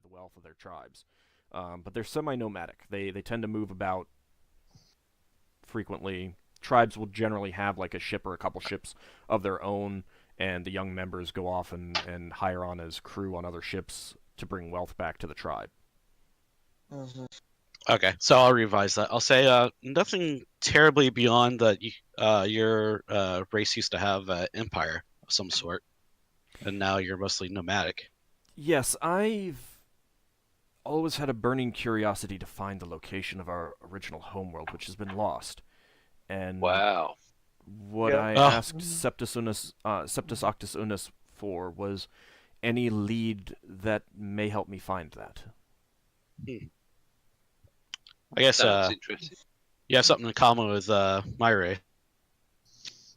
the wealth of their tribes. But they're semi-nomadic. They tend to move about frequently. Tribes will generally have like a ship or a couple ships of their own, and the young members go off and hire on as crew on other ships to bring wealth back to the tribe. Mhm. Okay, so I'll revise that. I'll say nothing terribly beyond that. Your race used to have an empire of some sort, and now you're mostly nomadic. Yes, I've always had a burning curiosity to find the location of our original homeworld, which has been lost. And Wow. what Yeah. I Oh. asked Septus Octus Unus for was any lead that may help me find that. I guess Sounds interesting. you have something in common with my race,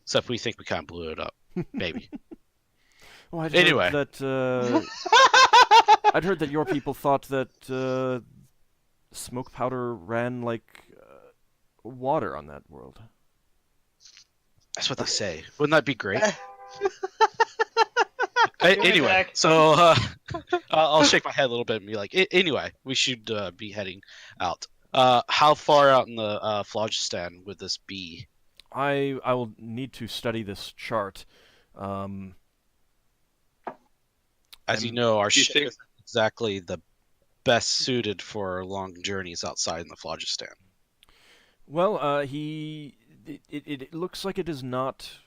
except we think we kind of blew it up, maybe. Oh, I'd Anyway. heard that I'd heard that your people thought that smoke powder ran like water on that world. That's what they say. Wouldn't that be great? Give me Anyway, back. so I'll shake my head a little bit and be like, anyway, we should be heading out. How far out in the Phlogiston would this be? I will need to study this chart. As you know, our do you ship think- isn't exactly the best suited for long journeys outside in the Phlogiston. Well, it looks like it is not.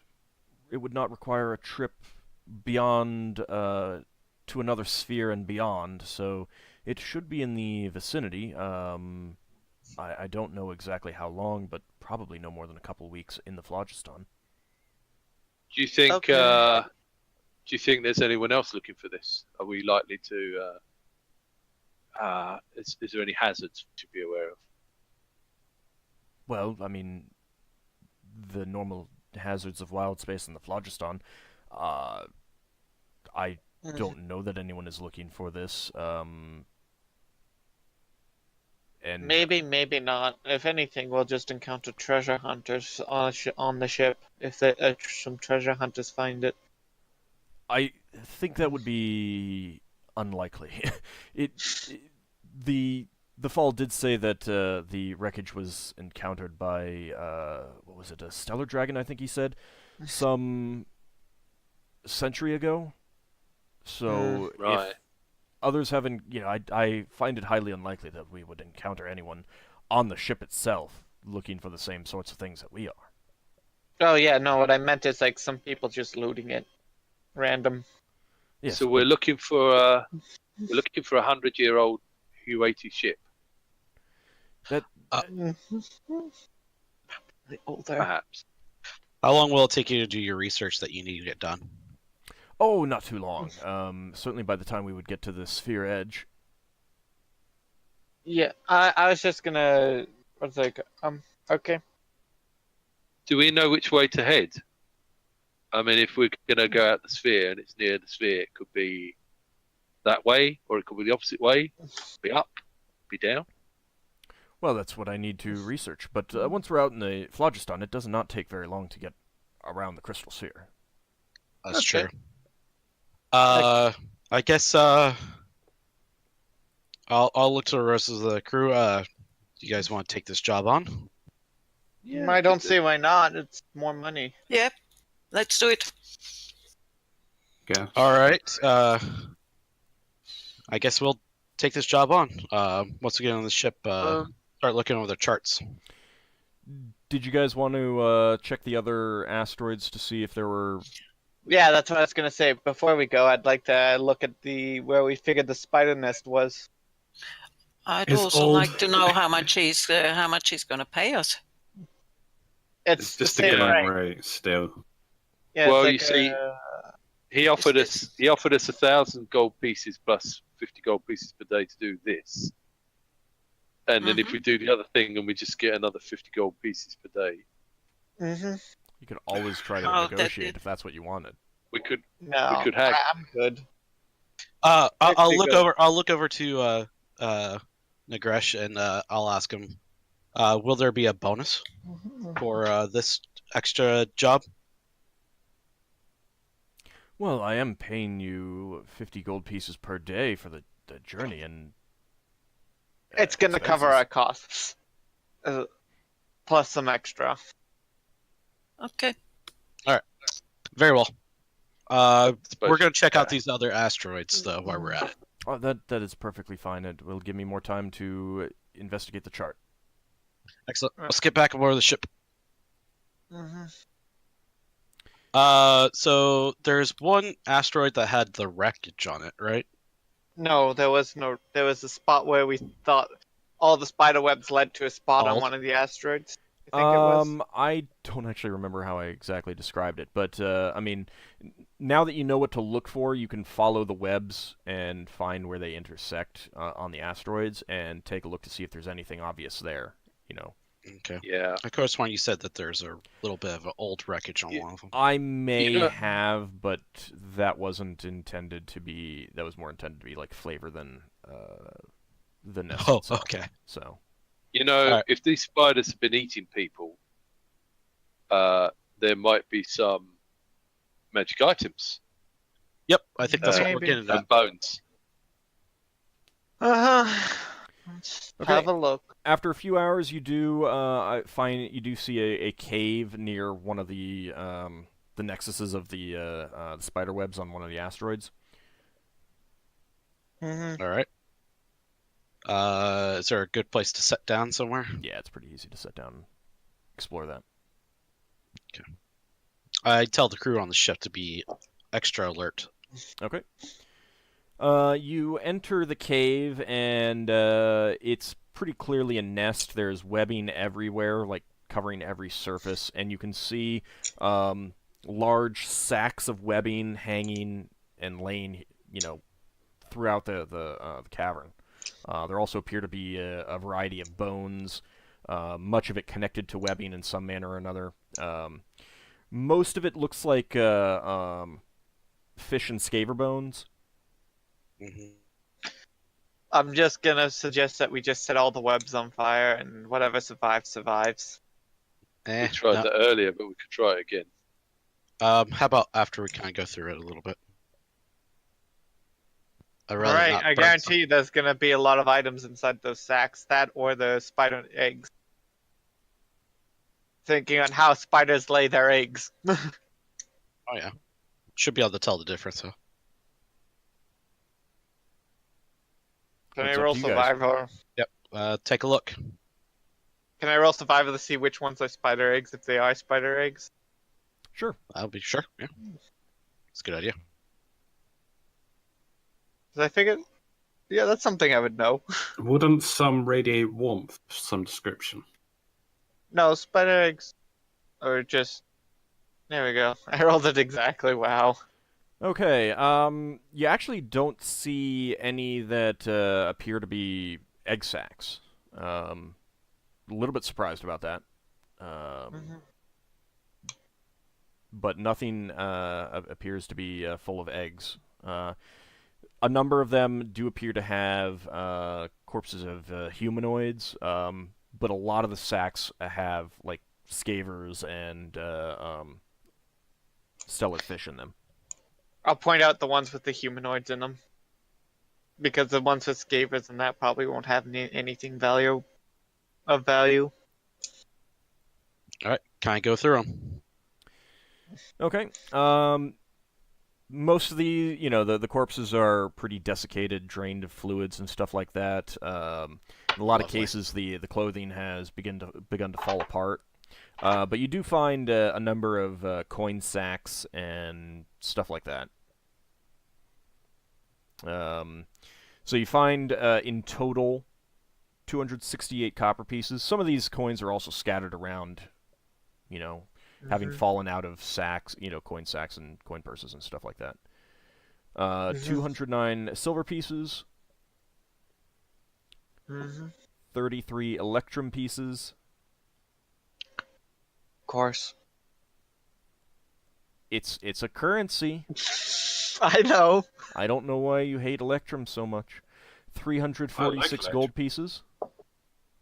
It would not require a trip beyond to another sphere and beyond, so it should be in the vicinity. I don't know exactly how long, but probably no more than a couple weeks in the Phlogiston. Do you think? Okay. Do you think there's anyone else looking for this? Are we likely to? Is there any hazards to be aware of? Well, I mean, the normal hazards of wild space in the Phlogiston. I don't know that anyone is looking for this. And Maybe, maybe not. If anything, we'll just encounter treasure hunters on the ship. If some treasure hunters find it. I think that would be unlikely. The fall did say that the wreckage was encountered by what was it, a stellar dragon? I think he said some century ago. So Right. if others haven't, I find it highly unlikely that we would encounter anyone on the ship itself looking for the same sorts of things that we are. Oh yeah, no. What I meant is like some people just looting it, random. Yes, So we're looking for a 100-year-old U-80 ship, Older. perhaps. How long will it take you to do your research that you need to get done? oh, not too long. Certainly by the time we would get to the sphere edge. Yeah, I was just gonna. I was like, okay. Do we know which way to head? I mean, if we're going to go out the sphere and it's near the sphere, it could be that way, or it could be the opposite way. Be up, be down. Well, that's what I need to research. But once we're out in the Phlogiston, it does not take very long to get around the crystal sphere. That's Okay. true. I guess I'll look to the rest of the crew. Do you guys want to take this job on? I don't see why not. It's more money. Yep, let's do it. Yeah. All right. I guess we'll take this job on. Once we get on the ship, start looking over the charts. Did you guys want to check the other asteroids to see if there were... Yeah, that's what I was gonna say. Before we go, I'd like to look at where we figured the spider nest was. I'd Is also old- like to know how much he's going to pay us. It's It's just the the same going rate. rate still. Yeah, Well, it's you see, He offered us 1,000 gold pieces plus 50 gold pieces per day to do this. And then if we do the other thing and we just get another 50 gold pieces per day, You could always try to Oh, that negotiate did- if that's what you wanted. we could. No, We could hack. I'm good. I'll Actually look good. over. I'll look over to Nagresh and I'll ask him. Will there be a bonus for this extra job? Well, I am paying you 50 gold pieces per day for the journey and It's gonna cover expenses. our costs, plus some extra. Okay. Very well. Suppose We're gonna check out yeah. these other asteroids though while we're at it. Oh, that is perfectly fine. It will give me more time to investigate the chart. Excellent. Let's get back aboard the ship. Mm-hmm. So there's one asteroid that had the wreckage on it, right? No, there was a spot where we thought all the spider webs led to a spot on Ald? one of the asteroids. I think it was. I don't actually remember how I exactly described it, but I mean, now that you know what to look for, you can follow the webs and find where they intersect on the asteroids, and take a look to see if there's anything obvious there. You know, Okay. Yeah. Of course, when you said that there's a little bit of an old wreckage on Yeah. one of them. I may know- have, but that wasn't intended to be. That was more intended to be like flavor than the nest Oh, itself. okay. So You know, Alright. if these spiders have been eating people, there might be some magic items Yep, I think that's what we're Maybe. getting at. and bones. Let's Okay. have a look. after a few hours, you do see a cave near one of the nexuses of the spider webs on one of the asteroids. Mm-hmm. All right. Is there a good place to set down somewhere? Yeah, it's pretty easy to sit down and explore that. I tell the crew on the ship to be extra alert. Okay. You enter the cave, and it's pretty clearly a nest. There's webbing everywhere, like covering every surface, and you can see large sacks of webbing hanging and laying, throughout the cavern. There also appear to be a variety of bones, much of it connected to webbing in some manner or another. Most of it looks like fish and scaver bones. Mm-hmm. I'm just gonna suggest that we just set all the webs on fire, and whatever survives, survives. We tried that earlier, but we could try it again. How about after we kind of go through it a little bit? Alright, I guarantee you there's gonna be a lot of items inside those sacks, that or the spider eggs. Thinking on how spiders lay their eggs. Oh yeah, should be able to tell the difference though. Can It's I up roll to you guys. survivor? Take a look. Can I roll survivor to see which ones are spider eggs, if they are spider eggs? Sure. I'll be sure. Yeah, it's a good idea. 'Cause I figured, yeah, that's something I would know. Wouldn't some radiate warmth of some description? No, spider eggs are just... There we go. I rolled it exactly, wow. Okay, you actually don't see any that appear to be egg sacs. A little bit surprised about that. But nothing appears to be full of eggs. A number of them do appear to have corpses of humanoids, but a lot of the sacs have, like, scavers and stellar fish in them. I'll point out the ones with the humanoids in them. Because the ones with scavers and that probably won't have anything of value. All right, can I go through them? Okay. Most of the, the corpses are pretty desiccated, drained of fluids and stuff like that. In a lot of Lovely. cases, the clothing has begun to fall apart. But you do find a number of coin sacks and stuff like that. So you find in total 268 copper pieces. Some of these coins are also scattered around, having fallen out of sacks, coin sacks and coin purses and stuff like that. 209 silver pieces, 33 electrum pieces. Of course. It's a currency. I know. I don't know why you hate electrum so much. 346 Electrum. gold pieces.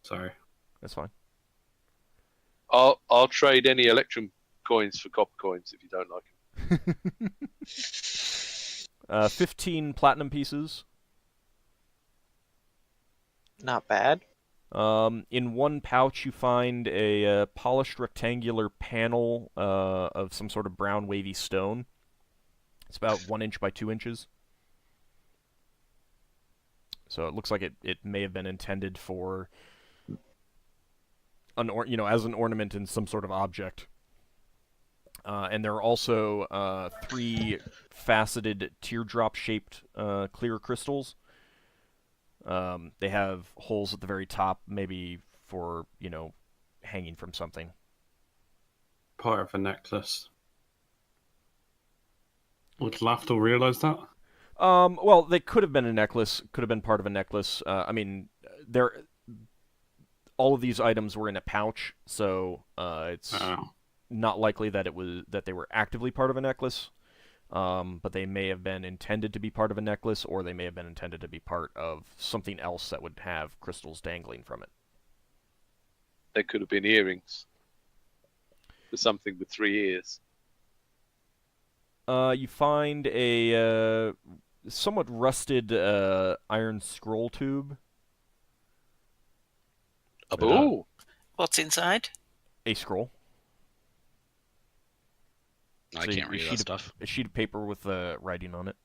Sorry. That's fine. I'll trade any electrum coins for copper coins if you don't like them. 15 platinum pieces. not bad. In one pouch, you find a polished rectangular panel of some sort of brown wavy stone. It's about 1 inch by 2 inches. So it looks like it may have been intended for as an ornament in some sort of object. And there are also 3 faceted teardrop-shaped clear crystals. They have holes at the very top, maybe for, hanging from something. Part of a necklace. Would Lafdul realise that? Well, they could have been a necklace, could have been part of a necklace. All of these items were in a pouch, so it's not likely that they were actively part of a necklace. But they may have been intended to be part of a necklace, or they may have been intended to be part of something else that would have crystals dangling from it. They could have been earrings. For something with 3 ears. You find a somewhat rusted iron scroll tube. Oh! What's inside? A scroll. I So can't read that stuff. A sheet of paper with writing on it.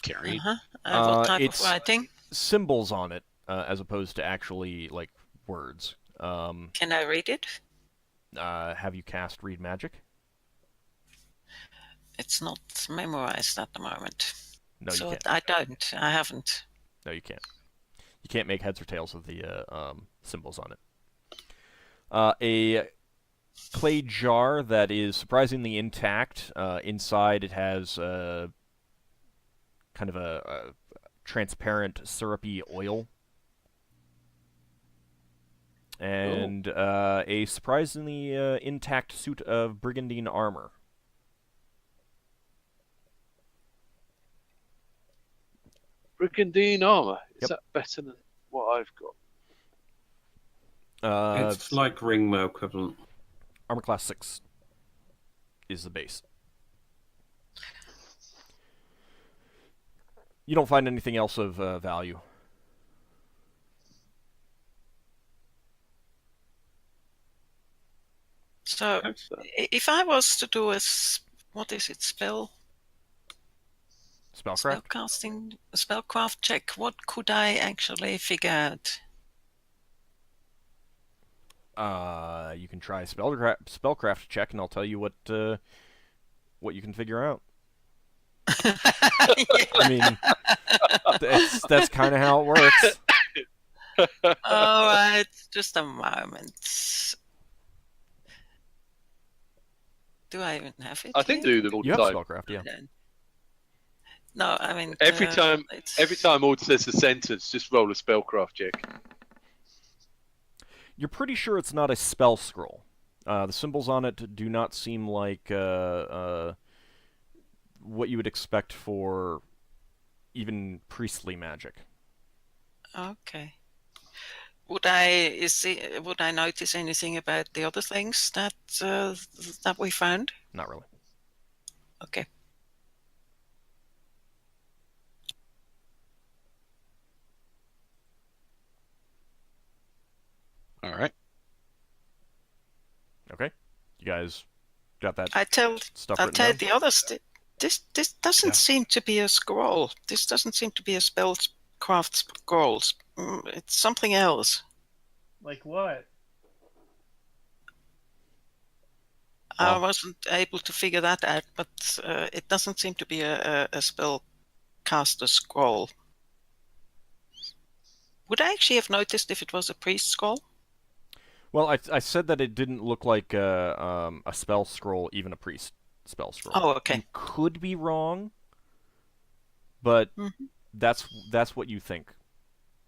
Can't read. What type of it's writing? symbols on it, as opposed to actually, like, words. Can I read it? Have you cast Read Magic? It's not memorized at the moment. No, you so can't. I haven't. No, you can't. You can't make heads or tails of the symbols on it. A clay jar that is surprisingly intact. Inside it has kind of a transparent, syrupy oil. And a surprisingly intact suit of brigandine armor. Brigandine armor. Is Yep. that better than what I've got? It's like Ringmo equivalent. Armor class 6 is the base. You don't find anything else of value. So, if I was to do what is it, Spellcraft? spellcraft check, what could I actually figure out? You can try spellcraft check, and I'll tell you what you can figure out. I mean, that's kind of how it works. All right, just a moment. Do I even have it? I think here? do them all You the have time. spellcraft, yeah. No, I mean Every time Ord says a sentence, just roll a spellcraft check. You're pretty sure it's not a spell scroll. The symbols on it do not seem like what you would expect for even priestly magic. Okay. Would I notice anything about the other things that we found? Not really. Okay. All right. Okay. You guys got that I tell stuff written down? the others. This doesn't seem to be a scroll. This doesn't seem to be a spellcraft scroll. It's something else. Like what? I Well- wasn't able to figure that out, but it doesn't seem to be a spellcaster scroll. Would I actually have noticed if it was a priest scroll? Well, I said that it didn't look like a spell scroll, even a priest spell scroll. Oh, okay. You could be wrong, but that's what you think,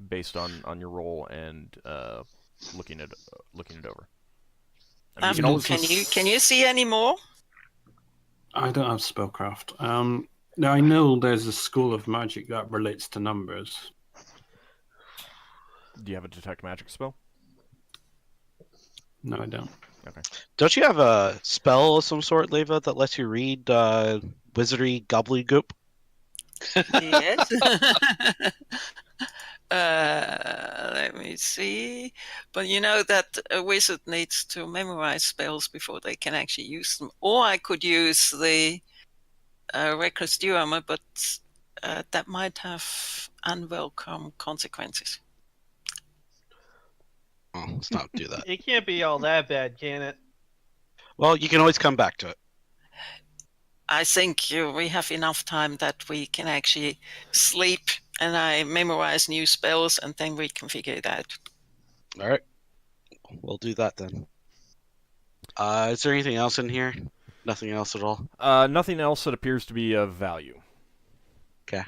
based on your roll and looking it over. I mean, you can always Can you see any more? I don't have spellcraft. Now I know there's a school of magic that relates to numbers. Do you have a detect magic spell? No, I don't. Okay. Don't you have a spell of some sort, Leva, that lets you read wizardry gobbledygook? Yes. see. But you know that a wizard needs to memorize spells before they can actually use them. Or I could use the reckless dew armor, but that might have unwelcome consequences. Oh, let's not do that. It can't be all that bad, can it? Well, you can always come back to it. I think we have enough time that we can actually sleep and I memorize new spells and then we can figure it out. All right, we'll do that then. Is there anything else in here? Nothing else at all? Nothing else that appears to be of value. Okay.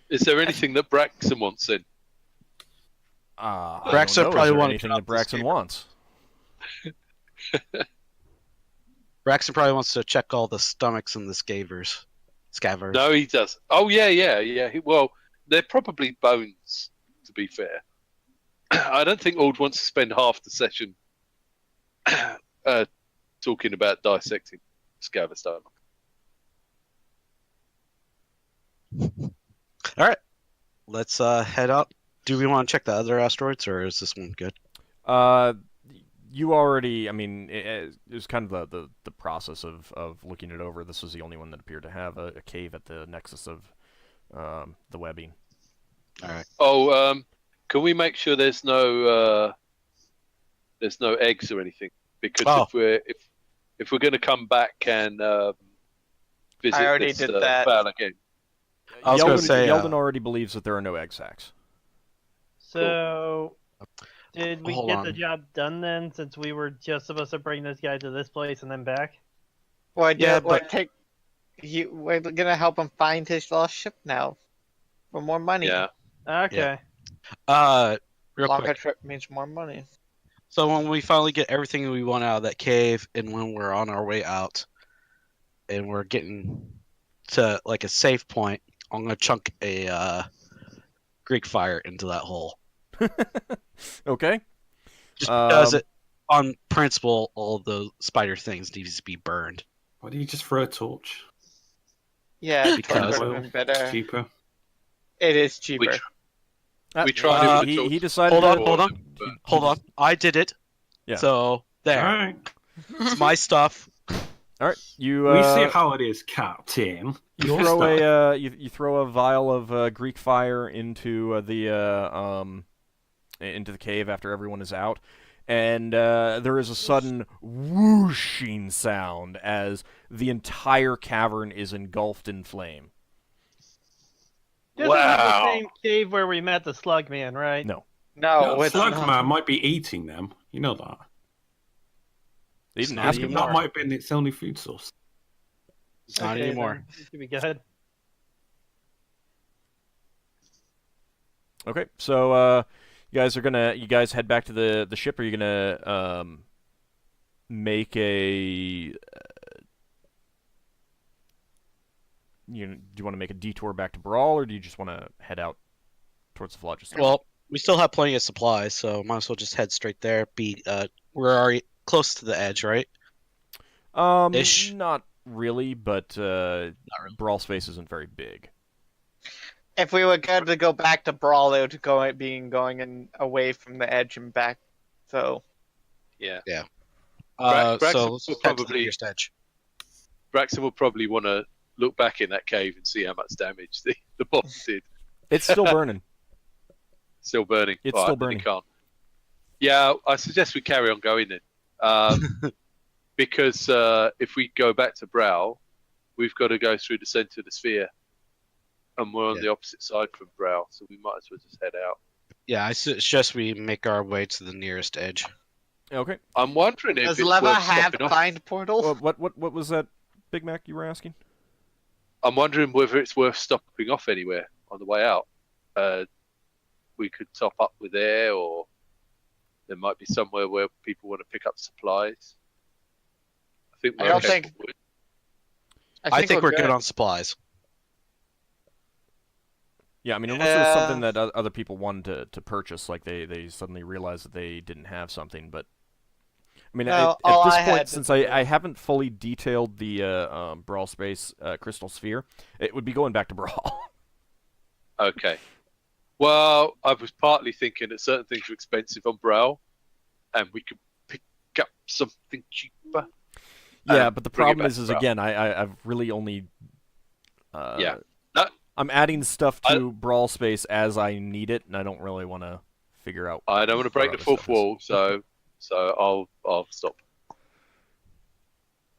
Is there anything that Braxon wants in? I Braxon don't know. probably Is there wanna anything get that off this Braxon game. wants. Braxton probably wants to check all the stomachs and the scavers. No, he does. Oh, yeah. Well, they're probably bones, to be fair. I don't think Auld wants to spend half the session talking about dissecting scaver stomach. All right, let's head up. Do we want to check the other asteroids, or is this one good? You already, I mean, it was kind of the process of looking it over. This was the only one that appeared to have a cave at the nexus of the webbing. All right. Oh, can we make sure there's no eggs or anything? Because if we're going to come back and visit I already this did that. battle again. I was Yeldan, gonna say, Yeldan already believes that there are no egg sacs. So, did we Hold get on. the job done then, since we were just supposed to bring this guy to this place and then back? Well, Yeah, we're gonna help him find his lost ship now for more money. Yeah. Okay. Real Longer quick. trip means more money. So when we finally get everything we want out of that cave, and when we're on our way out, and we're getting to like a safe point, I'm gonna chunk a Greek fire into that hole. Okay. Just because it, on principle, all the spider things needs to be burned. Why do you just throw a torch? Yeah, Because- torch would have been better. Cheaper. It is cheaper. We tried it with the he torch. decided. Hold on, to- Hold on, I did it. Yeah. So there, All right. it's my stuff. All right. You We see how it is, Captain. You Your throw stuff. you throw a vial of Greek fire into the cave after everyone is out, and there is a sudden whooshing sound as the entire cavern is engulfed in flame. This is not the Wow. same cave where we met the slug man, right? No. No, No, it's Slugman not. might be eating them. You know that. They didn't not ask even him. That more. might have been its only food source. It's not Okay, anymore. then it should be good. Okay, so you guys head back to the ship. Are you gonna make a do you want to make a detour back to Brawl, or do you just want to head out towards the phlogiston? Well, we still have plenty of supplies, so might as well just head straight there. We're already close to the edge, right? ish. Not really, but really. Brawl space isn't very big. If we were going to go back to Brawl, it would going and away from the edge and back. So Yeah. So Braxton let's will head to the probably- nearest edge. Braxton will probably want to look back in that cave and see how much damage the bomb did. It's still burning. Still burning. It's All still then he burning. can't. Yeah, I suggest we carry on going then. Because if we go back to Brow, we've got to go through the center of the sphere. And we're on Yeah. the opposite side from Brow, so we might as well just head out. Yeah, I suggest we make our way to the nearest edge. Okay. I'm wondering if does it's Leva worth have stopping off. find portal? What was that, Big Mac? You were asking? I'm wondering whether it's worth stopping off anywhere on the way out. We could top up with air, or there might be somewhere where people want to pick up supplies. I think I we're don't okay think- for it. I think we're good on supplies. Yeah, I mean, unless it was something that other people wanted to purchase, like they suddenly realized that they didn't have something. But I mean, No, at all this I point, had since was I haven't fully detailed the Brawl Space Crystal Sphere, it would be going back to Brawl. Okay. Well, I was partly thinking that certain things were expensive on Brow, and we could pick up something cheaper. Yeah, but the bring it problem back is to Brow. again, I've really only. Yeah. No, I'm adding stuff to Brawl Space as I need it, and I don't really want to figure out. I don't want to break where the other fourth stuff is. wall, so I'll stop.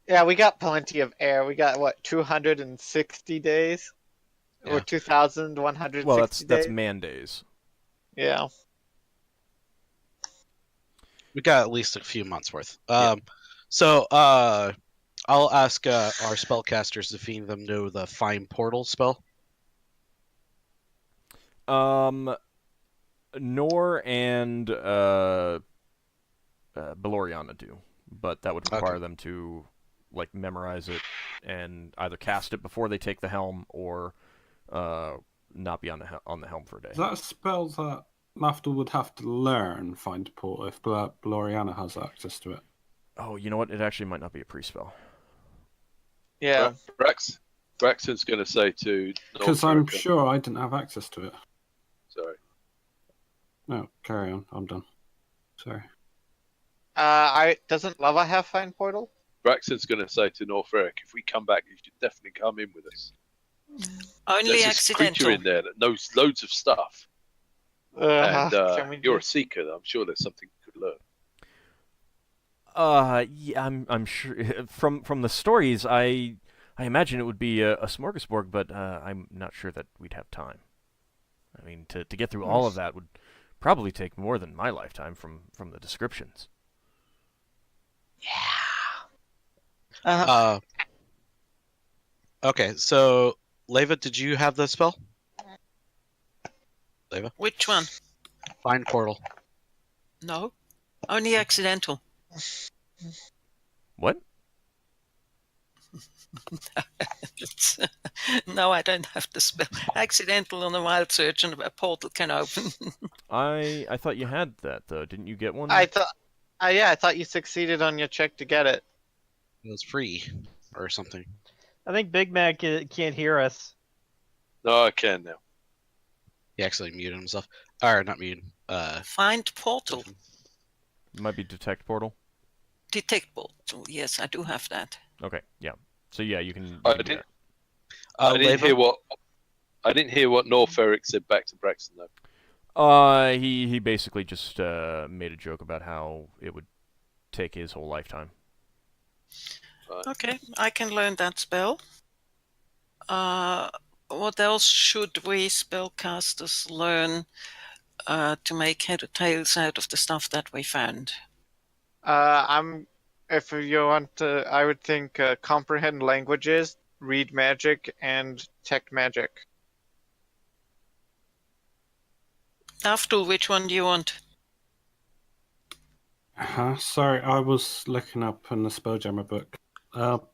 Yeah, we got plenty of air. We got what 260 days, Yeah. or 2,160 Well, that's days. man days. Yeah. We got at least a few months worth. Yeah. So I'll ask our spellcasters if any of them know the Find Portal spell. Nor and Beloriana do, but that would require them to like memorize it and either cast it before they take the helm or not be on the helm for a day. Is that a spell that Lafdul would have to learn, Find Portal, if Bloriana has access to it? Oh, you know what? It actually might not be a pre-spell. Yeah. Braxon's going to say to Because I'm sure I didn't have access to it. Sorry. No, carry on. I'm done. Sorry. Doesn't Lava have Find Portal? Braxon's going to say to North Eric, if we come back, you should definitely come in with us. Only There's this creature accidental. in there that knows loads of stuff, and you're a seeker. I'm sure there's something you could learn. Yeah, I'm sure from the stories, I imagine it would be a smorgasbord, but I'm not sure that we'd have time. I mean, to get through all of that would probably take more than my lifetime from the descriptions. Okay, so Leva, did you have the spell? Leva? Which one? Find Portal. No. Only accidental. What? No, I don't have the spell. Accidental on a wild search and a portal can open. I thought you had that though. Didn't you get one? I thought you succeeded on your check to get it. It was free or something. I think Big Mac can't hear us. No, I can now. He actually muted himself. Or not muted. Find portal. It might be detect portal. Detect portal. Yes, I do have that. Okay, yeah. So yeah, you can. I do didn't. that. I didn't hear what. I didn't hear what North Eric said back to Braxton though. He basically just made a joke about how it would take his whole lifetime. Okay, I can learn that spell. What else should we spellcasters learn to make head or tails out of the stuff that we found? If you want to, I would think comprehend languages, read magic, and detect magic. Lafdul, which one do you want? Sorry, I was looking up in the Spelljammer book. What?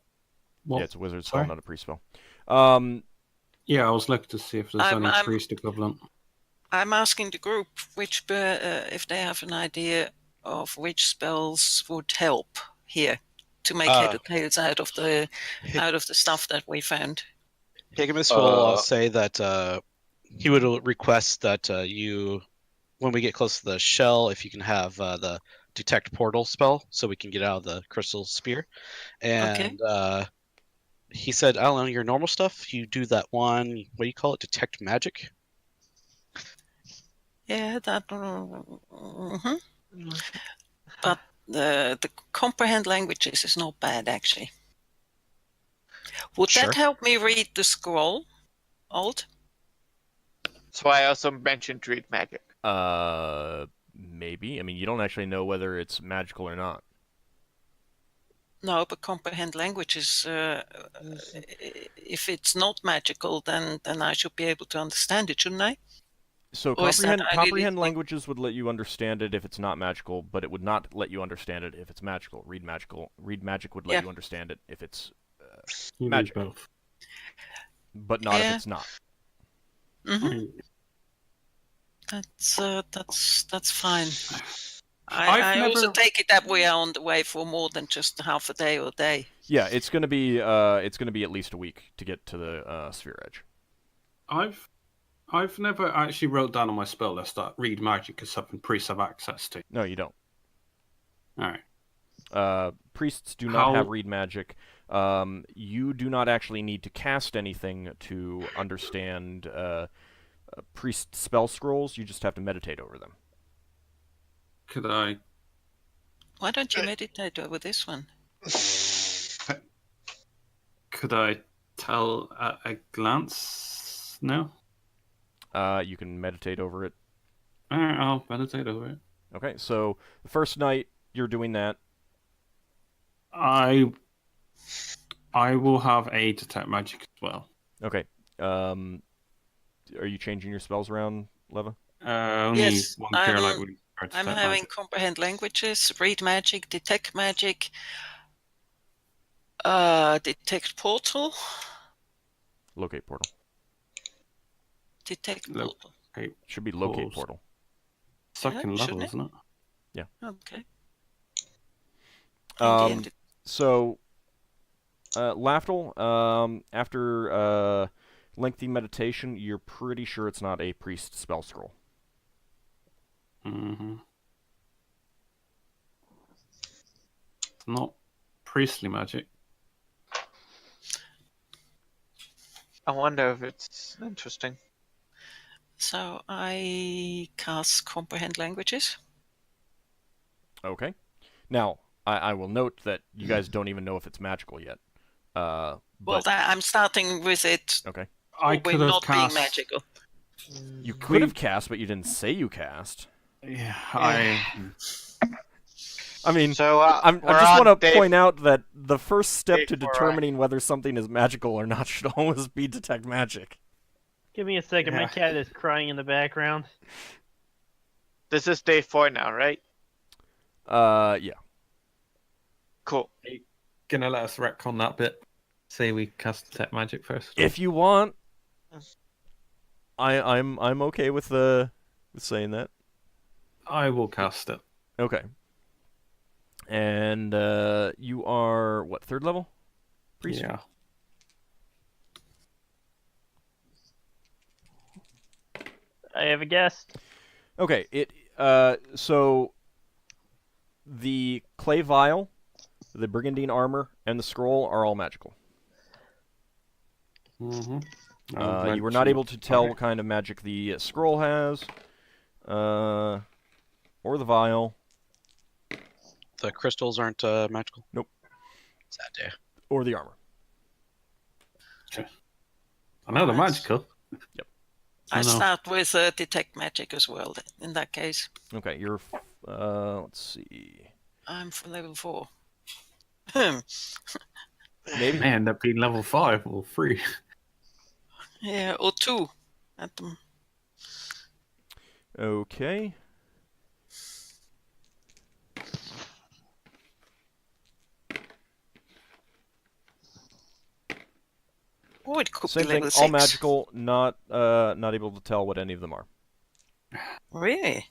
Yeah, it's a wizard spell, Sorry? not a pre-spell. Yeah, I was looking to see if there's any priest equivalent. I'm asking the group which if they have an idea of which spells would help here to make head or tails out of the stuff that we found. Higgimus will say that he would request that you, when we get close to the shell, if you can have the detect portal spell, so we can get out of the crystal spear. And he said, I don't know, your normal stuff, you do that one, what do you call it, detect magic? Yeah, that. But the comprehend languages is not bad, actually. Would that help me read the scroll, Old? That's why I also mentioned read magic. Maybe. I mean, you don't actually know whether it's magical or not. No, but comprehend languages. If it's not magical, then I should be able to understand it, shouldn't I? So comprehend languages would let you understand it if it's not magical, but it would not let you understand it if it's magical. Read magic would let you understand it if it's magic. Both. But not if it's not. Mm-hmm. That's fine. I also take it that we are on the way for more than just half a day or a day. Yeah, it's gonna be at least a week to get to the sphere edge. I've I've never actually wrote down on my spell list that read magic is something priests have access to. No, you don't. All right. Priests do not How- have read magic. You do not actually need to cast anything to understand priest spell scrolls. You just have to meditate over them. Could I? Why don't you meditate over this one? Could I tell at a glance? No. You can meditate over it. All right, I'll meditate over it. Okay, so the first night you're doing that. I will have a detect magic as well. Okay. Are you changing your spells around, Leva? Only Yes, one care like we I'm having comprehend languages, read magic, detect magic, detect portal, Locate portal. detect Lo- portal. Should be locate Portals. portal. Second Yeah, level, shouldn't it? isn't it? Okay. So, Lafdul, after lengthy meditation, you're pretty sure it's not a priest spell scroll. Mm-hmm. It's not priestly magic. I wonder if it's interesting. So I cast comprehend languages. Okay. Now, I will note that you guys don't even know if it's magical yet. Well, But I'm starting with it. okay. I We're could have not being cast. magical. You could have cast, but you didn't say you cast. Yeah, I mean, So I we're just on want to day point out that the first step day to 4, determining whether something is magical or not should always be detect magic. Give me a second. My Yeah. cat is crying in the background. This is day 4 now, right? Yeah. Cool. Gonna let us retcon that bit. Say we cast detect magic first. If you want, I'm okay with saying that. I will cast it. Okay. And you are what, 3rd level? Priest? Yeah. I have a guest. Okay. So the clay vial, the brigandine armor, and the scroll are all magical. Mm-hmm. You were not able to tell what kind of magic the scroll has, or the vial, The crystals aren't magical? Nope. Sad day. or the armor. I know they're magical. I I know. start with detect magic as well. In that case, Okay, you're. Let's see. I'm for level 4. Maybe. May end up being level 5 or 3. Yeah, or 2 at them. Okay. Or it could Same be thing. level 6. All magical. Not able to tell what any of them are. Really?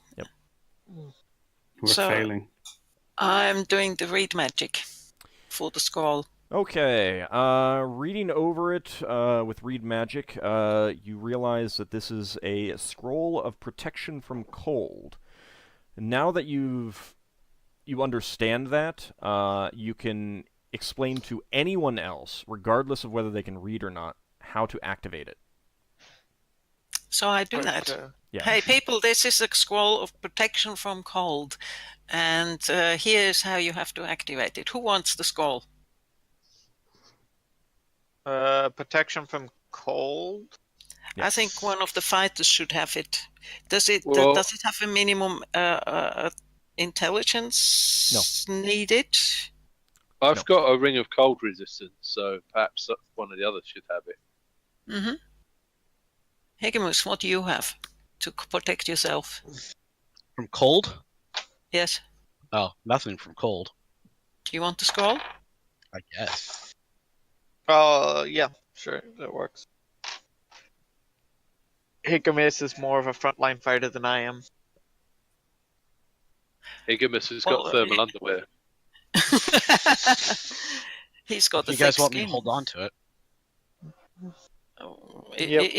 We're So- failing. I'm doing the read magic for the scroll. Okay. Reading over it with read magic, you realize that this is a scroll of protection from cold. Now that you understand that, you can explain to anyone else, regardless of whether they can read or not, how to activate it. So I do But, that. Yeah. Hey people, this is a scroll of protection from cold. And here's how you have to activate it. Who wants the scroll? protection from cold. Yeah. I think one of the fighters should have it. Does it Well- does it have a minimum intelligence needed? I've No. got a ring of cold resistance, so perhaps one of the others should have it. Mm-hmm. Higgimus, what do you have to protect yourself? From cold? Yes. Oh, nothing from cold, Do you want the scroll? I guess. Oh, yeah, sure, that works. Higgimus is more of a frontline fighter than I am. Higgimus has got Well, thermal yeah. underwear. He's got If the you guys thick want me skin. to hold on to it. Yep.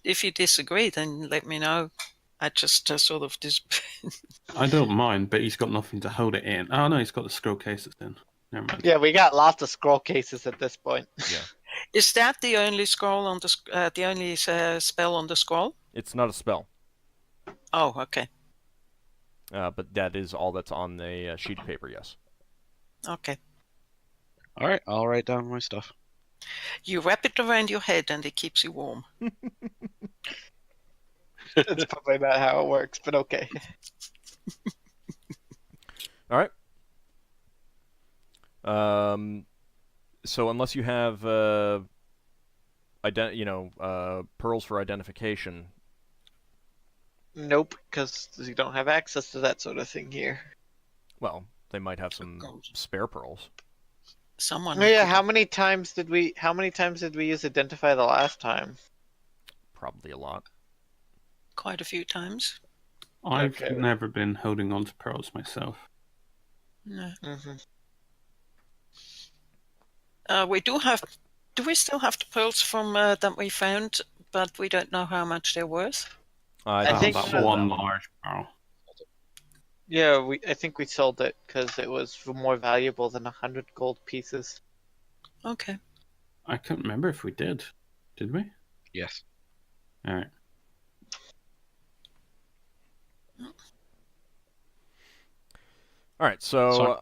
If you disagree, then let me know. I just sort of I don't mind, but he's got nothing to hold it in. Oh no, he's got the scroll cases then. Never mind. Yeah, we got lots of scroll cases at this point. Is that the only scroll on the only spell on the scroll? It's not a spell, Oh, okay, but that is all that's on the sheet of paper. Yes. okay. All right, I'll write down my stuff. You wrap it around your head, and it keeps you warm. That's probably not how it works, but okay. All right. So unless you have pearls for identification. Nope, because you don't have access to that sort of thing here. Well, they might have some spare pearls. Someone. Oh, yeah, could- how many times did we use identify the last time? Probably a lot. Quite a few times. I've Okay. never been holding on to pearls myself. No. Mm-hmm. We do have. Do we still have the pearls from that we found, but we don't know how much they're worth? I think that so. one large pearl. Yeah, I think we sold it because it was more valuable than 100 gold pieces. Okay. I can't remember if we did. Did we? Yes. All right. All right. So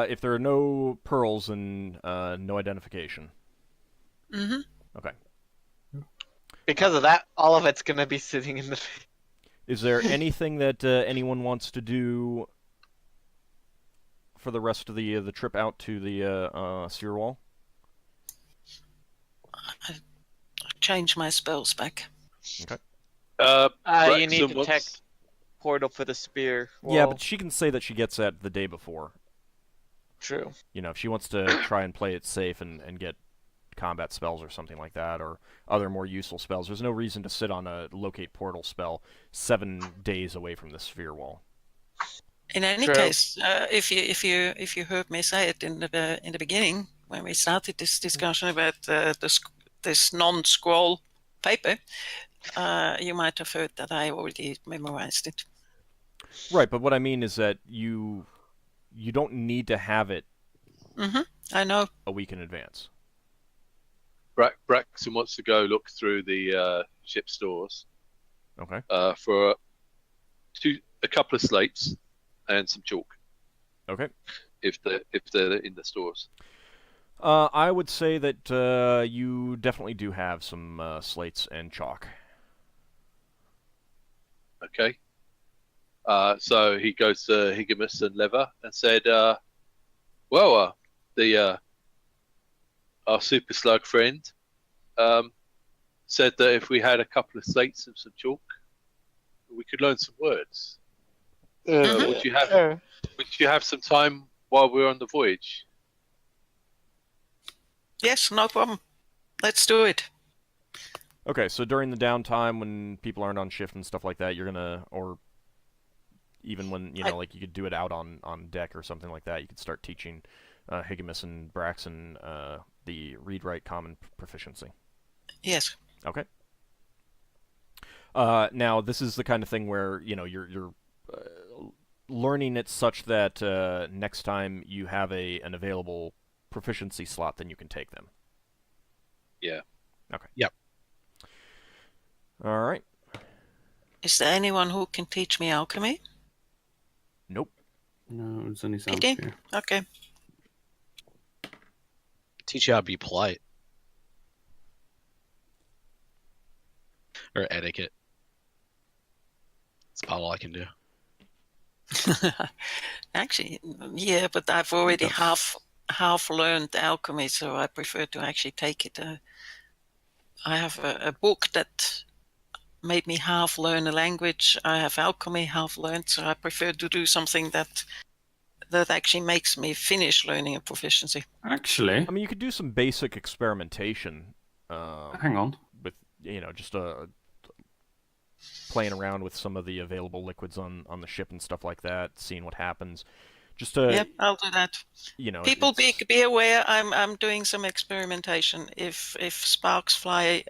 if there are no pearls and no identification. Mm-hmm. Okay. Because of that, all of it's gonna be sitting in the. Is there anything that anyone wants to do for the rest of the trip out to the seer wall? Change my spells back. You need Braxon to wants- tech portal for the spear. Yeah, Well, but she can say that she gets that the day before. true. You know, if she wants to try and play it safe and get combat spells or something like that, or other more useful spells, there's no reason to sit on a locate portal spell 7 days away from the sphere wall. In any True. case, if you heard me say it in the beginning when we started this discussion about this non-scroll paper, you might have heard that I already memorized it. Right, but what I mean is that you don't need to have it Mm-hmm. I know. a week in advance. Braxon wants to go look through the ship stores Okay. for a couple of slates and some chalk Okay. if they're in the stores. I would say that you definitely do have some slates and chalk. Okay. So he goes to Higgimus and Lever and said, our super slug friend said that if we had a couple of slates and some chalk, we could learn some words. Would you have some time while we're on the voyage? Yes, no problem. Let's do it. Okay, so during the downtime when people aren't on shift and stuff like that, you're gonna, or even when, like you could do it out on deck or something like that, you could start teaching Higgimus and Braxon the read-write common proficiency. Yes. Okay. Now, this is the kind of thing where, you're learning it such that next time you have an available proficiency slot, then you can take them. Yeah. Okay. Yep. All right. Is there anyone who can teach me alchemy? Nope. No, it's only sounds Okay. here. Okay. Teach you how to be polite. Or etiquette. That's about all I can do. Actually, yeah, but I've already That's- half learned alchemy, so I prefer to actually take it. I have a book that made me half learn a language. I have alchemy half learned, so I prefer to do something that actually makes me finish learning a proficiency. Actually, I mean, you could do some basic experimentation hang on. with, just playing around with some of the available liquids on the ship and stuff like that, seeing what happens. Just to, Yep, I'll do that. you know, People it's- be aware. I'm doing some experimentation. If sparks fly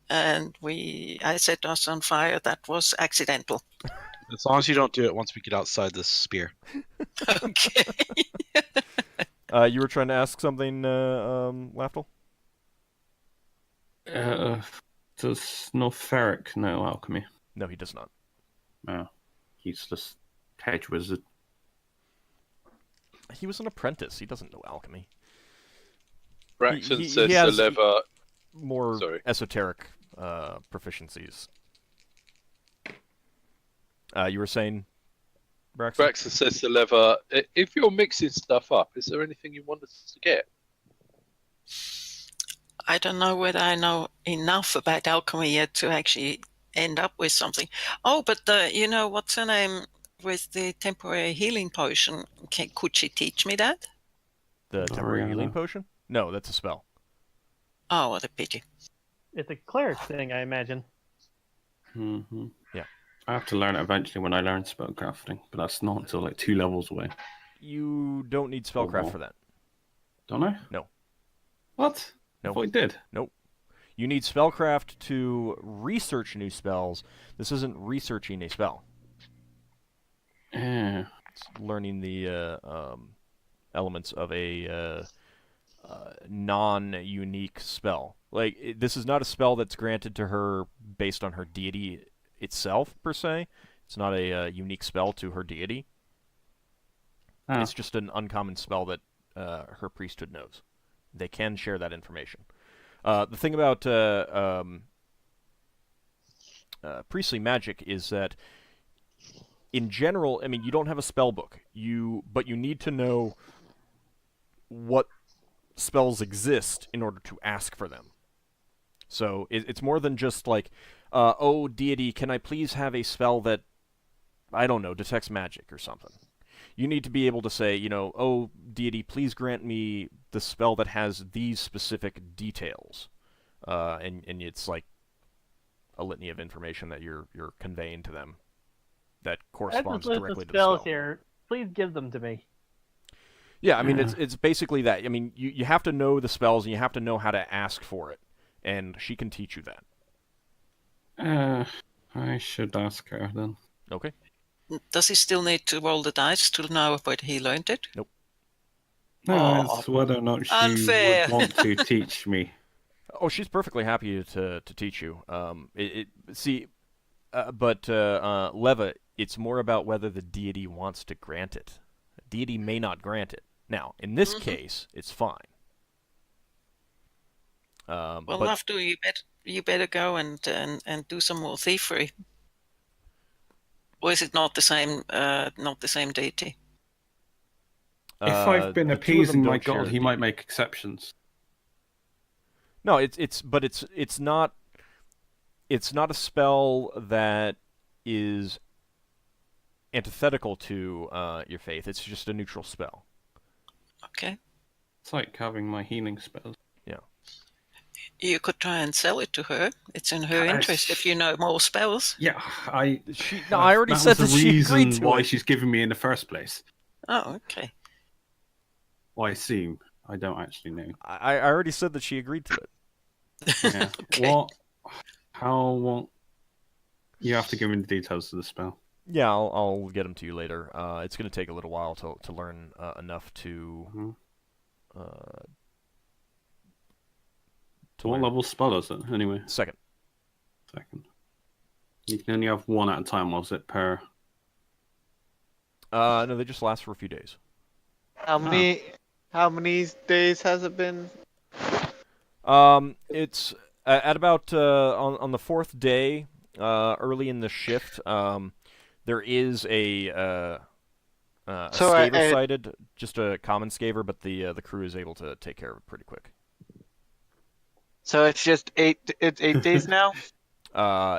and I set us on fire, that was accidental. As long as you don't do it once we get outside this spear. Okay. you were trying to ask something, Lafdul? Does Snorferic know alchemy? No, he does not. Oh, useless hedge wizard. He was an apprentice. He doesn't know alchemy. Braxon he says has- the lever. More Sorry. esoteric proficiencies. You were saying, Braxon? Braxon says the lever. If you're mixing stuff up, is there anything you want us to get? I don't know whether I know enough about alchemy yet to actually end up with something. Oh, but what's her name with the temporary healing potion? Could she teach me that? The temporary Oriana. healing potion? No, that's a spell. Oh, what a pity. It's a cleric thing, I imagine. Mm-hmm. Yeah. I have to learn it eventually when I learn spellcrafting, but that's not until like 2 levels away. You don't need spellcraft well. for that. Don't I? No. What? No. I thought I did. You need spellcraft to research new spells. This isn't researching a spell. Yeah. It's learning the elements of a non-unique spell. Like, this is not a spell that's granted to her based on her deity itself, per se. It's not a unique spell to her deity. Ah. It's just an uncommon spell that her priesthood knows. They can share that information. The thing about priestly magic is that, in general, I mean, you don't have a spell book, but you need to know what spells exist in order to ask for them. So it's more than just like, oh, deity, can I please have a spell that, I don't know, detects magic or something. You need to be able to say, oh, deity, please grant me the spell that has these specific details. And it's like a litany of information that you're conveying to them that I corresponds just list directly the to the spells spell. here. Please give them to me. Yeah, I mean, it's basically that. I mean, you have to know the spells, and you have to know how to ask for it. And she can teach you that. I should ask her then. Okay? Does he still need to roll the dice to know whether he learned it? Nope. No, Oh, it's whether or not she unfair. would want to teach me. Oh, she's perfectly happy to teach you. Leva, it's more about whether the deity wants to grant it. Deity may not grant it. Now, in this case, it's fine. Well, but Lafdul, you better go and do some more thievery. Or is it not the same deity? If I've been the two of them appeasing my don't share god, a he might deity. make exceptions. No, it's not a spell that is antithetical to your faith. It's just a neutral spell. Okay. It's like having my healing spells. You could try and sell it to her. It's in her interest if you know more spells. Yeah, I already said was that the she reason agreed to why it. she's given me in the first place. Oh, okay. Well, I assume. I don't actually know. I already said that she agreed to it. Yeah. Okay. What? How? What? You have to give me the details of the spell. Yeah, I'll get them to you later. It's going to take a little while to learn enough to. Mhm. To What learn. level spell is it, anyway? Second. You can only have one at a time, was it, per... No, they just last for a few days. How many days has it been? It's at about on the fourth day, early in the shift. There is a scaver sighted, just a common scaver, but the crew is able to take care of it pretty quick. So it's just eight days now?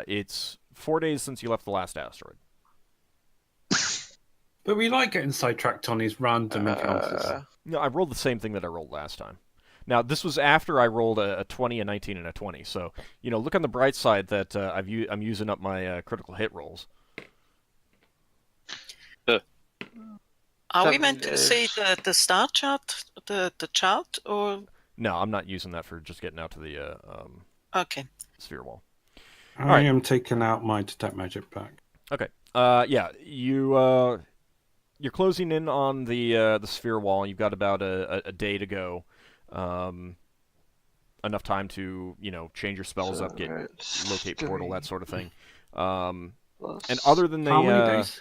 It's 4 days since you left the last asteroid. But we like getting sidetracked on these random encounters. No, I rolled the same thing that I rolled last time. Now, this was after I rolled a 20, a 19, and a 20. So, look on the bright side that I'm using up my critical hit rolls. Are we meant to see Seven-ish. the star chart, the chart, or No, I'm not using that for just getting out to the okay? sphere wall. I Alright. am taking out my detect magic back. Okay. Yeah, you're closing in on the sphere wall. You've got about a day to go. Enough time to change your spells up, get locate portal, that sort of thing. And other than How many days?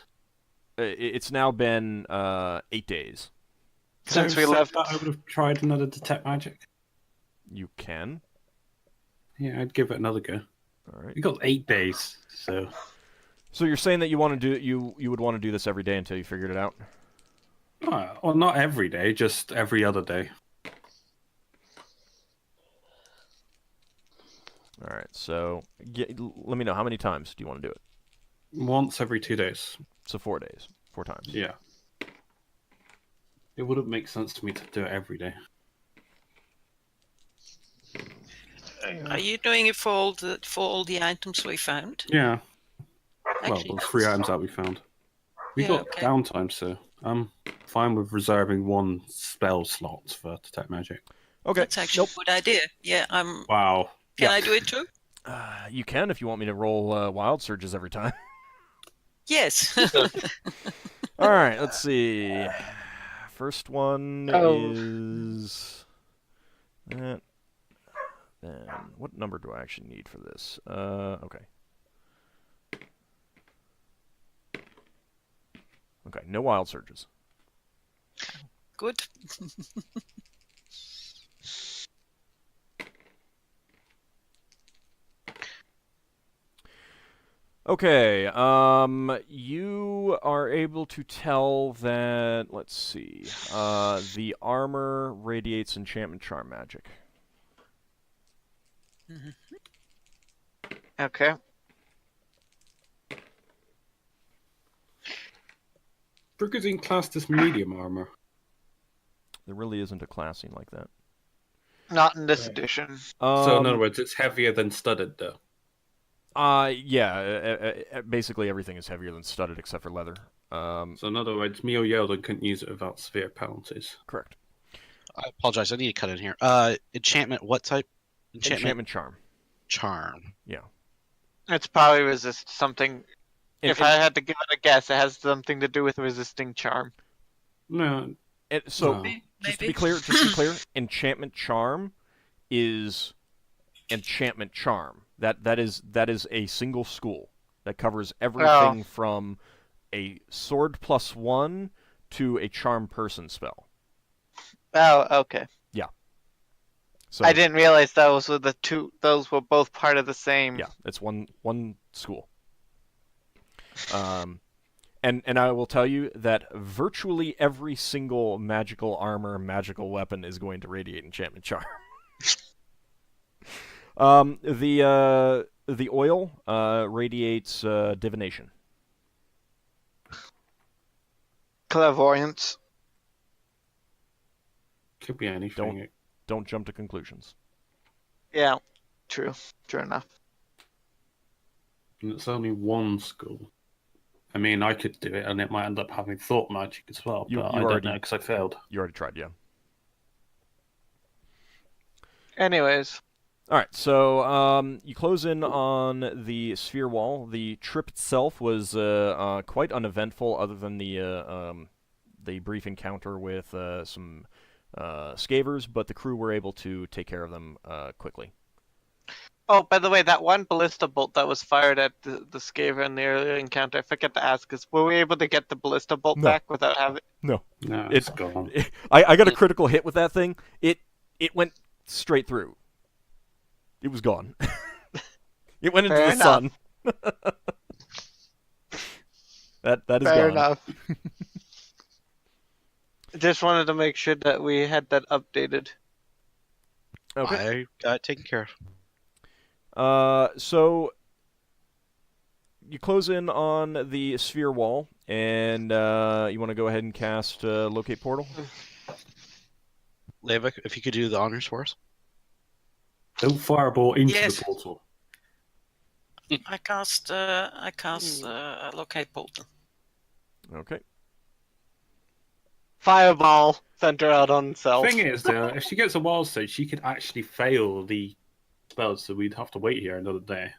it's now been 8 days. Since Could I we have said left. that, I would have tried another detect magic. You can. Yeah, I'd give it another go. All right. We got 8 days, so So you're saying that you want to do you would want to do this every day until you figured it out? well, not every day, just every other day. All right. So let me know how many times do you want to do it? Once every 2 days. So 4 days, 4 times. Yeah. It wouldn't make sense to me to do it every day. Are you doing it for all the items we found? Yeah. Actually, Well, the 3 items that we found. We Yeah, got okay. downtime, so I'm fine with reserving 1 spell slot for detect magic. Okay. that's actually a good idea. Yeah, Wow. Can I do it too? You can if you want me to roll wild surges every time. Yes. All right. Let's see. First one Oh. is that. Then what number do I actually need for this? Okay. Okay. No wild surges. Good. Okay, you are able to tell that, let's see, the armor radiates enchantment charm magic. Okay. Brigazine classed as medium armor. There really isn't a classing like that. Not in this edition. So in other words, it's heavier than studded, though. Yeah, basically everything is heavier than studded except for leather. So in other words, me or Yeldan couldn't use it without sphere penalties. Correct. I apologize. I need to cut in here. Enchantment. What type? Enchantment charm. Charm. Yeah. It's probably resist something. If And- I had to give it a guess, it has something to do with resisting charm. No. so No. just to Maybe. be clear, enchantment charm is enchantment charm. That is a single school that covers everything from a sword +1 to a charm person spell. Oh, okay. So I didn't realize those were the two. Those were both part of the same. yeah, it's one school. And I will tell you that virtually every single magical armor, magical weapon is going to radiate enchantment charm. The oil radiates divination. Clairvoyance. Could be anything. Don't jump to conclusions. Yeah. True. True enough. And it's only one school. I mean, I could do it, and it might end up having thought magic as well, You but I don't already- know because I failed. You already tried, yeah. Anyways. All right, so you close in on the sphere wall. The trip itself was quite uneventful, other than the brief encounter with some scavers, but the crew were able to take care of them quickly. Oh, by the way, that one ballista bolt that was fired at the scaver in the earlier encounter, I forgot to ask, were we able to get the ballista bolt No. back without having... No, It's- it's gone. I got a critical hit with that thing. It went straight through. It was gone. It went into Fair the sun. that is Fair gone. enough. Just wanted to make sure that we had that updated. Okay. I got it taken care of. So you close in on the sphere wall, and you want to go ahead and cast Locate Portal? Leva, if you could do the honors for us. Don't fireball into Yes. the portal. I cast locate portal. Okay. Fireball center out on itself. Thing is, though, if she gets a wild save, she could actually fail the spell, so we'd have to wait here another day.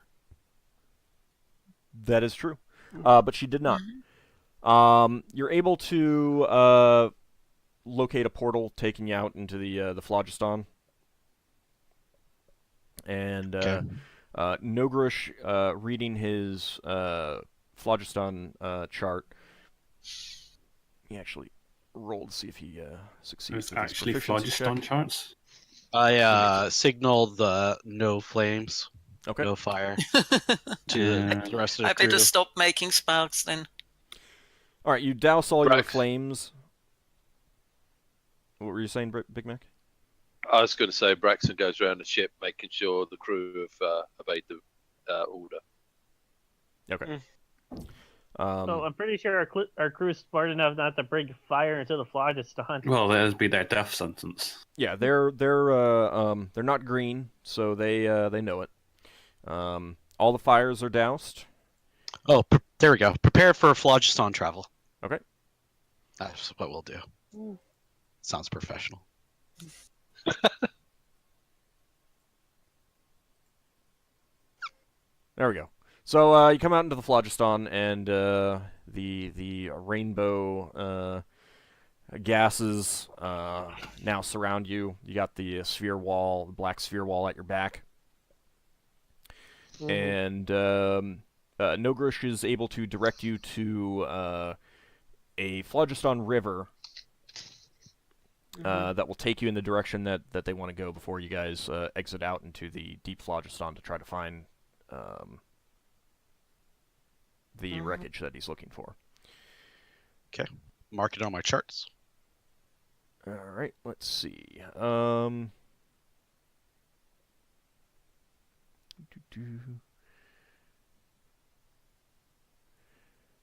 That is true. But she did not. You're able to locate a portal taking you out into the phlogiston. And Nogrush, reading his phlogiston chart, he actually rolled to see if he succeeds. There's with his actually proficiency phlogiston check. charts. I signaled the no flames, Okay. no fire to the rest of the I crew. better stop making sparks then. All right, you douse all your Brax. flames. What were you saying, Big Mac? I was going to say Braxon goes around the ship making sure the crew have obeyed the order. Okay. So I'm pretty sure our crew's smart enough not to bring fire into the phlogiston. Well, that'd be their death sentence. Yeah, they're not green, so they know it. All the fires are doused. Oh, there we go. Prepare for phlogiston travel. Okay. That's what we'll do. Sounds professional. There we go. So you come out into the phlogiston, and the rainbow gases now surround you. You got the sphere wall, the black sphere wall at your back, and Nogrush is able to direct you to a phlogiston river that will take you in the direction that they want to go before you guys exit out into the deep phlogiston to try to find the wreckage that he's looking for. Okay. Mark it on my charts. All right, let's see. All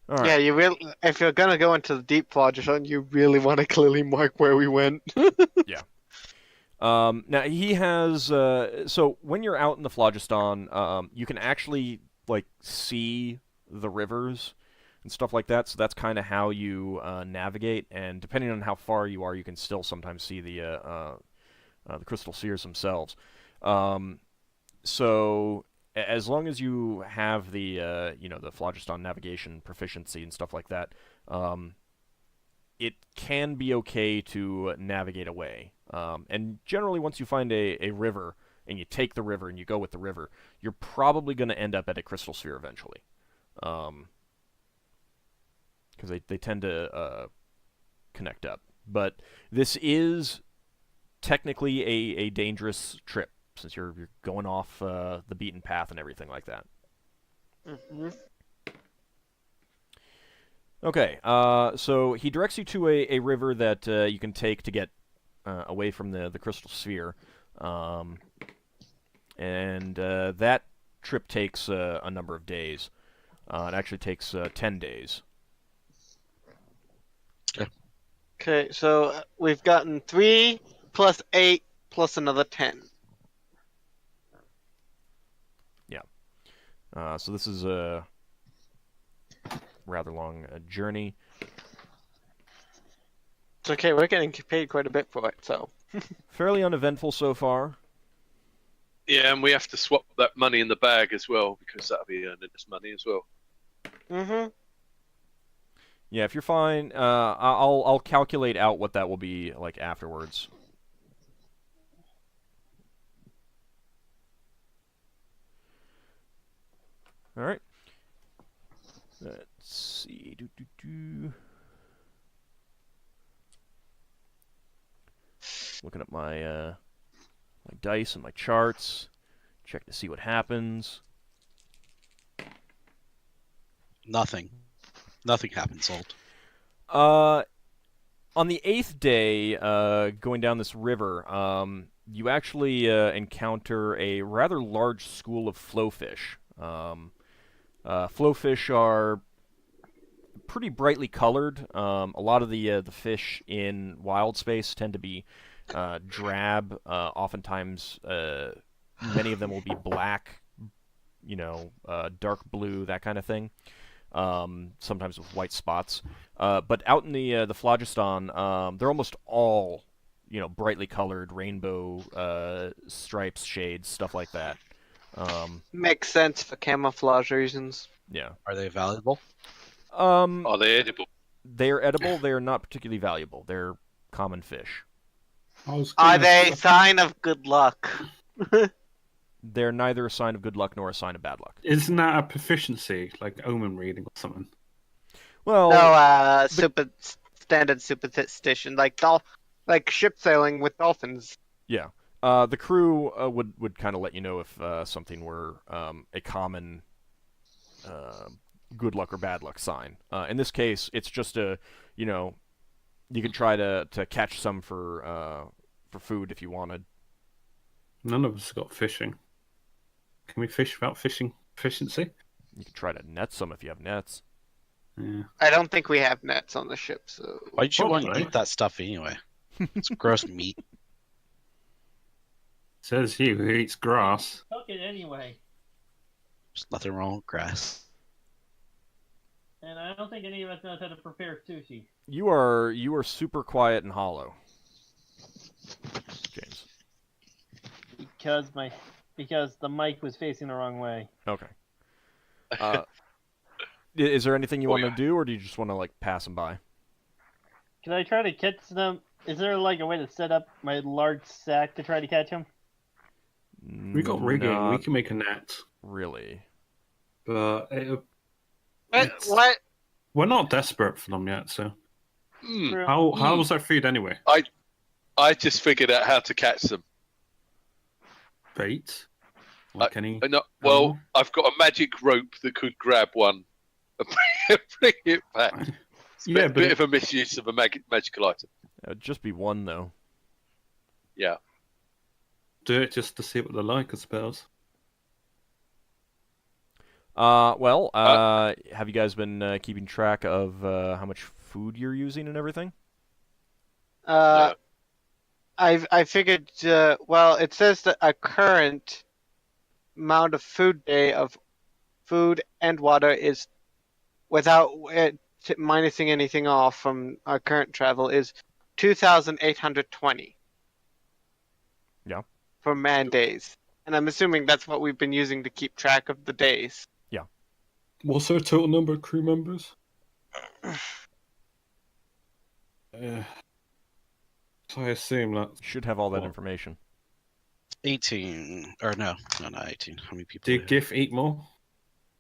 right. Yeah, you really. If you're gonna go into the deep phlogiston, you really want to clearly mark where we went. Now he has. So when you're out in the phlogiston, you can actually like see the rivers and stuff like that. So that's kind of how you navigate. And depending on how far you are, you can still sometimes see the crystal spheres themselves. So as long as you have the the phlogiston navigation proficiency and stuff like that, it can be okay to navigate away. And generally, once you find a river and you take the river and you go with the river, you're probably going to end up at a crystal sphere eventually, because they tend to connect up. But this is technically a dangerous trip, since you're going off the beaten path and everything like that. Okay, so he directs you to a river that you can take to get away from the crystal sphere, and that trip takes a number of days. It actually takes 10 days. Okay, so we've gotten 3 plus 8 plus another 10. So this is a rather long journey. It's okay, we're getting paid quite a bit for it, so. Fairly uneventful so far. Yeah, and we have to swap that money in the bag as well, because that'll be earning us money as well. Yeah, if you're fine, I'll calculate out what that will be like afterwards. All right. Let's see. Looking at my dice and my charts. Check to see what happens. Nothing. Nothing happens, Old. On the 8th day, going down this river, you actually encounter a rather large school of flowfish. Flowfish are pretty brightly colored. A lot of the fish in wild space tend to be drab. Oftentimes, many of them will be black, dark blue, that kind of thing. sometimes with white spots. But out in the phlogiston, they're almost all, brightly colored, rainbow stripes, shades, stuff like that. Makes sense for camouflage reasons. Yeah. Are they valuable? Are they edible? They're edible. They're not particularly valuable. They're common fish. Are they a sign of good luck? They're neither a sign of good luck nor a sign of bad luck. Isn't that a proficiency, like omen reading or something? Well, No, standard superstition, like ship sailing with dolphins. yeah. The crew would kind of let you know if something were a common good luck or bad luck sign. In this case, it's just you could try to catch some for food if you wanted. None of us got fishing. Can we fish without fishing efficiency? You could try to net some if you have nets. Yeah. I don't think we have nets on the ship, so... Why'd you want to Probably. eat that stuff anyway? It's gross meat. Says he who eats grass. Cook it anyway. There's nothing wrong with grass. And I don't think any of us knows how to prepare sushi. You are super quiet and hollow, James. Because the mic was facing the wrong way. Okay. Is there anything you Oh, want to yeah. do, or do you just want to pass them by? Can I try to catch them? Is there a way to set up my large sack to try to catch them? We got rigging. We Not can make a net. really. But What? we're not desperate for them yet, so... Hmm. How was our food anyway? I just figured out how to catch them. Bait? Like any... Well, I've got a magic rope that could grab one and bring it back. It's Yeah, a but bit of a misuse of a magical item. It would just be one though. Yeah. Do it just to see what they're like, I suppose. Have you guys been keeping track of how much food you're using and everything? I figured, it says that a current amount of food and water is, without minusing anything off from our current travel, is 2,820. Yeah. For man days. And I'm assuming that's what we've been using to keep track of the days. What's our total number of crew members? So I assume that... You should have all that What? information. 18. Or no, not 18. How many people? Did Giff eat more?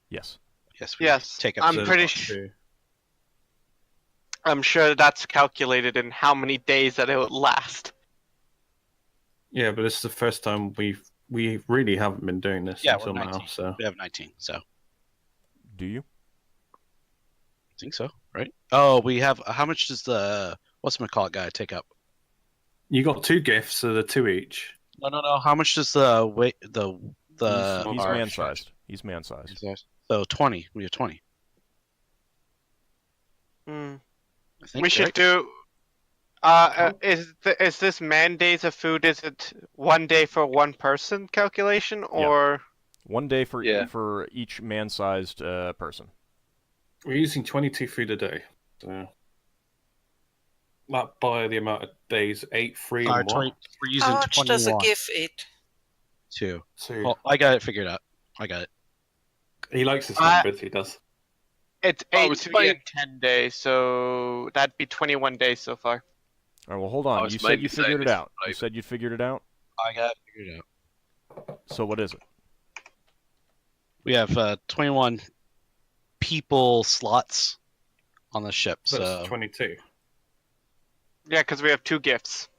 Yes. Yes. Yes, Take up I'm the- pretty sure. I'm sure that's calculated in how many days that it would last. Yeah, but this is the first time we really haven't been doing this Yeah, until we're now, 19. so... We have 19, so. Do you? I think so, right? Oh, we have. How much does the whatchamacallit guy take up? You got 2 gifts, so they're 2 each. No. How much does the weight He's our- man-sized. He's man-sized. So 20. We have 20. Hmm. I think, We should right? do. Is this man days of food? Is it 1 day for one person calculation, or 1 day for Yeah. for each man-sized person. We're using 22 food a day, so... That by the amount of days, 8, 3, and 20, 1. we're using How much does a 21. GIF eat? 2. 2. Well, I got it figured out. I got it. He likes his I- numbers, he does. it's I 8, was 3, playing- and 10 days? So that'd be 21 days so far. All right, well, hold I on. was You said maybe you figured saying it this out. You later. said you figured it out. I got it figured out. So what is it? We have 21 people slots on the ship. So So it's 22. Yeah, because we have 2 gifts.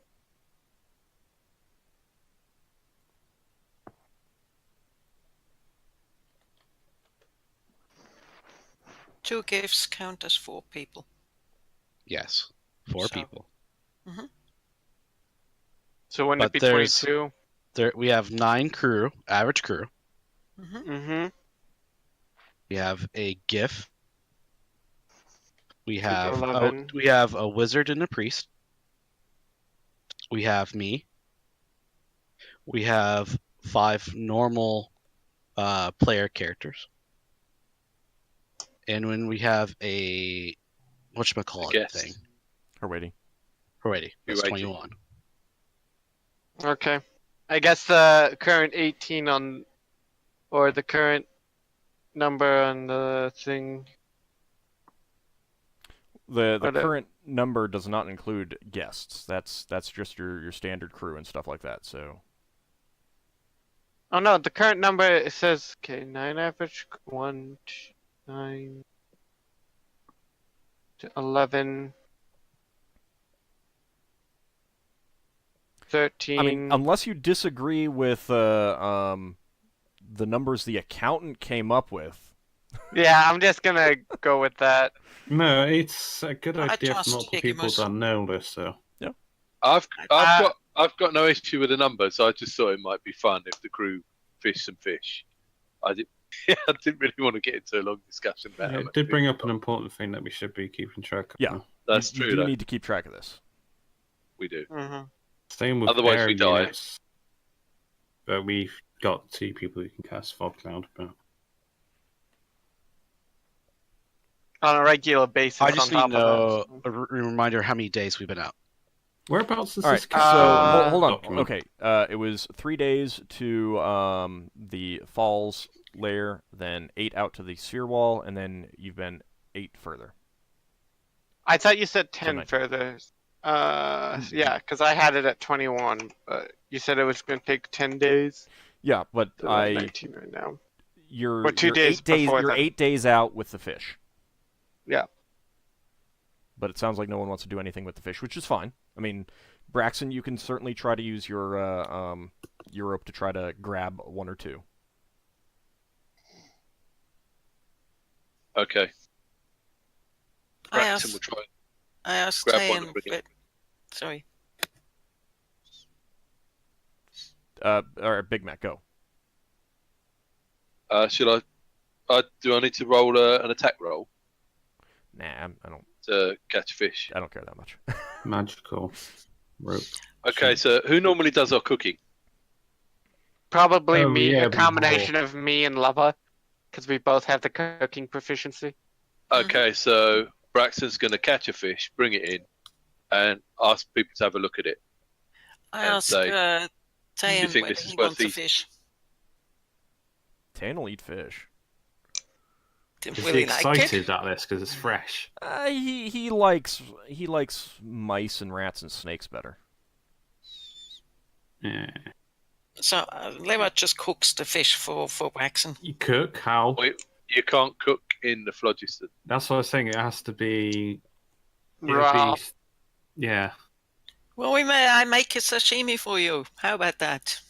Two GIFs count as 4 people. yes, 4 So- people. So wouldn't it But be there's- 22? There we have 9 crew, average crew. Hmm. Mm-hmm. We have a GIF. We have 11. we have a wizard and a priest. We have me. We have 5 normal player characters. And when we have a whatchamacallit Guess. thing. Alrighty. Alrighty. That's You're 21. Okay. I guess the current 18 on, or the current number on the thing. The Or the- current number does not include guests. That's just your standard crew and stuff like that. So Oh no, the current number, it says, okay, 9 average, 1, 2, 9, to 11, 13. I mean, unless you disagree with the numbers the accountant came up with. Yeah, I'm just gonna go with that. No, it's a good I idea for trust multiple people Higgimus. to know this, so. I've Uh, got no issue with the numbers. I just thought it might be fun if the crew fish some fish. I didn't really want to get into a long discussion about Yeah, how it much did bring fish up an important thing that we should be keeping track of. Yeah. now. That's you true. do though. need to keep track of this. We do. Mhm. Same with Otherwise air we die. units. But we've got 2 people who can cast Fog Cloud, but On a regular basis. I just on need to top know of that. a reminder how many days we've been out. whereabouts does All right. this So cast? hold on. document? Okay. It was 3 days to the falls lair, then 8 out to the sphere wall, and then you've been 8 further. I thought you said 10 19. further. Yeah, because I had it at 21, but you said it was going to take 10 days. Yeah, but So I'm 19 right now. you're Or 2 you're days 8 days. before You're that. 8 days out with the fish. Yeah. But it sounds like no one wants to do anything with the fish, which is fine. I mean, Braxon, you can certainly try to use your rope to try to grab 1 or 2. Okay. I Braxton asked, will try. I asked Grab Tay one and and bring it. sorry. Or Big Mac, go. Should I? Do I need to roll an attack roll Nah, I don't. to catch a fish? I don't care that much. Magical rope. Okay, so who normally does our cooking? Probably Oh, me, yeah, a combination of me and Lava, because we both have the cooking proficiency. Okay, so Braxton's going to catch a fish, bring it in, and ask people to have a look at it. I And asked say, Tay "Do you and think whether this is he worth wants a eating?" fish. Tan will eat fish. Didn't Is really he like excited it. at this because it's fresh? He likes mice and rats and snakes better. Yeah. So Leva just cooks the fish for Braxon. You cook? How? Wait, you can't cook in the phlogiston. That's what I was saying. It has to be. it would Raw. be- Yeah. Well, I make a sashimi for you. How about that?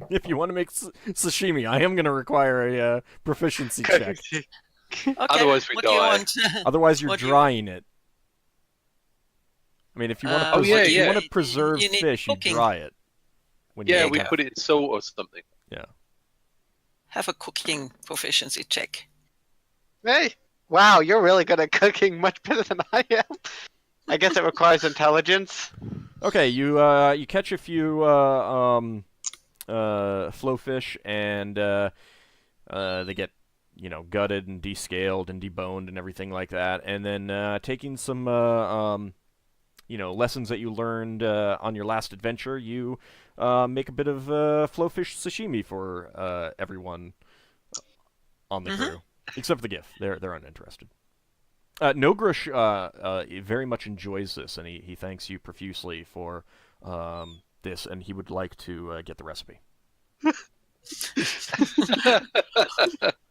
If you want to make sashimi, I am going to require a proficiency check. Okay, Otherwise we what do you die. want? Otherwise, you're What do you- drying it. I mean, if you want to, Oh, yeah, if you yeah. want to preserve You need fish, you cooking. dry it. When Yeah, you we go. put it in salt or something. Have a cooking proficiency check. Hey, wow, you're really good at cooking, much better than I am. I guess it requires intelligence. Okay, you catch a few flowfish, and they get gutted and descaled and deboned and everything like that, and then taking some lessons that you learned on your last adventure, you make a bit of flowfish sashimi for everyone on the crew, except for the Giff. They're uninterested. Nogrush very much enjoys this, and he thanks you profusely for this, and he would like to get the recipe.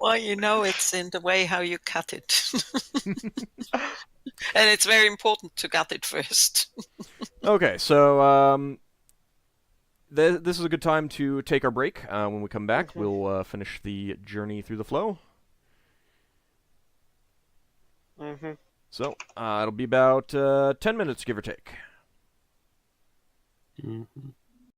Well, it's in the way how you cut it. And it's very important to cut it first. Okay, so this is a good time to take our break. When we come back, we'll finish the journey through the flow. Mm-hmm. So it'll be about 10 minutes, give or take. Mhm.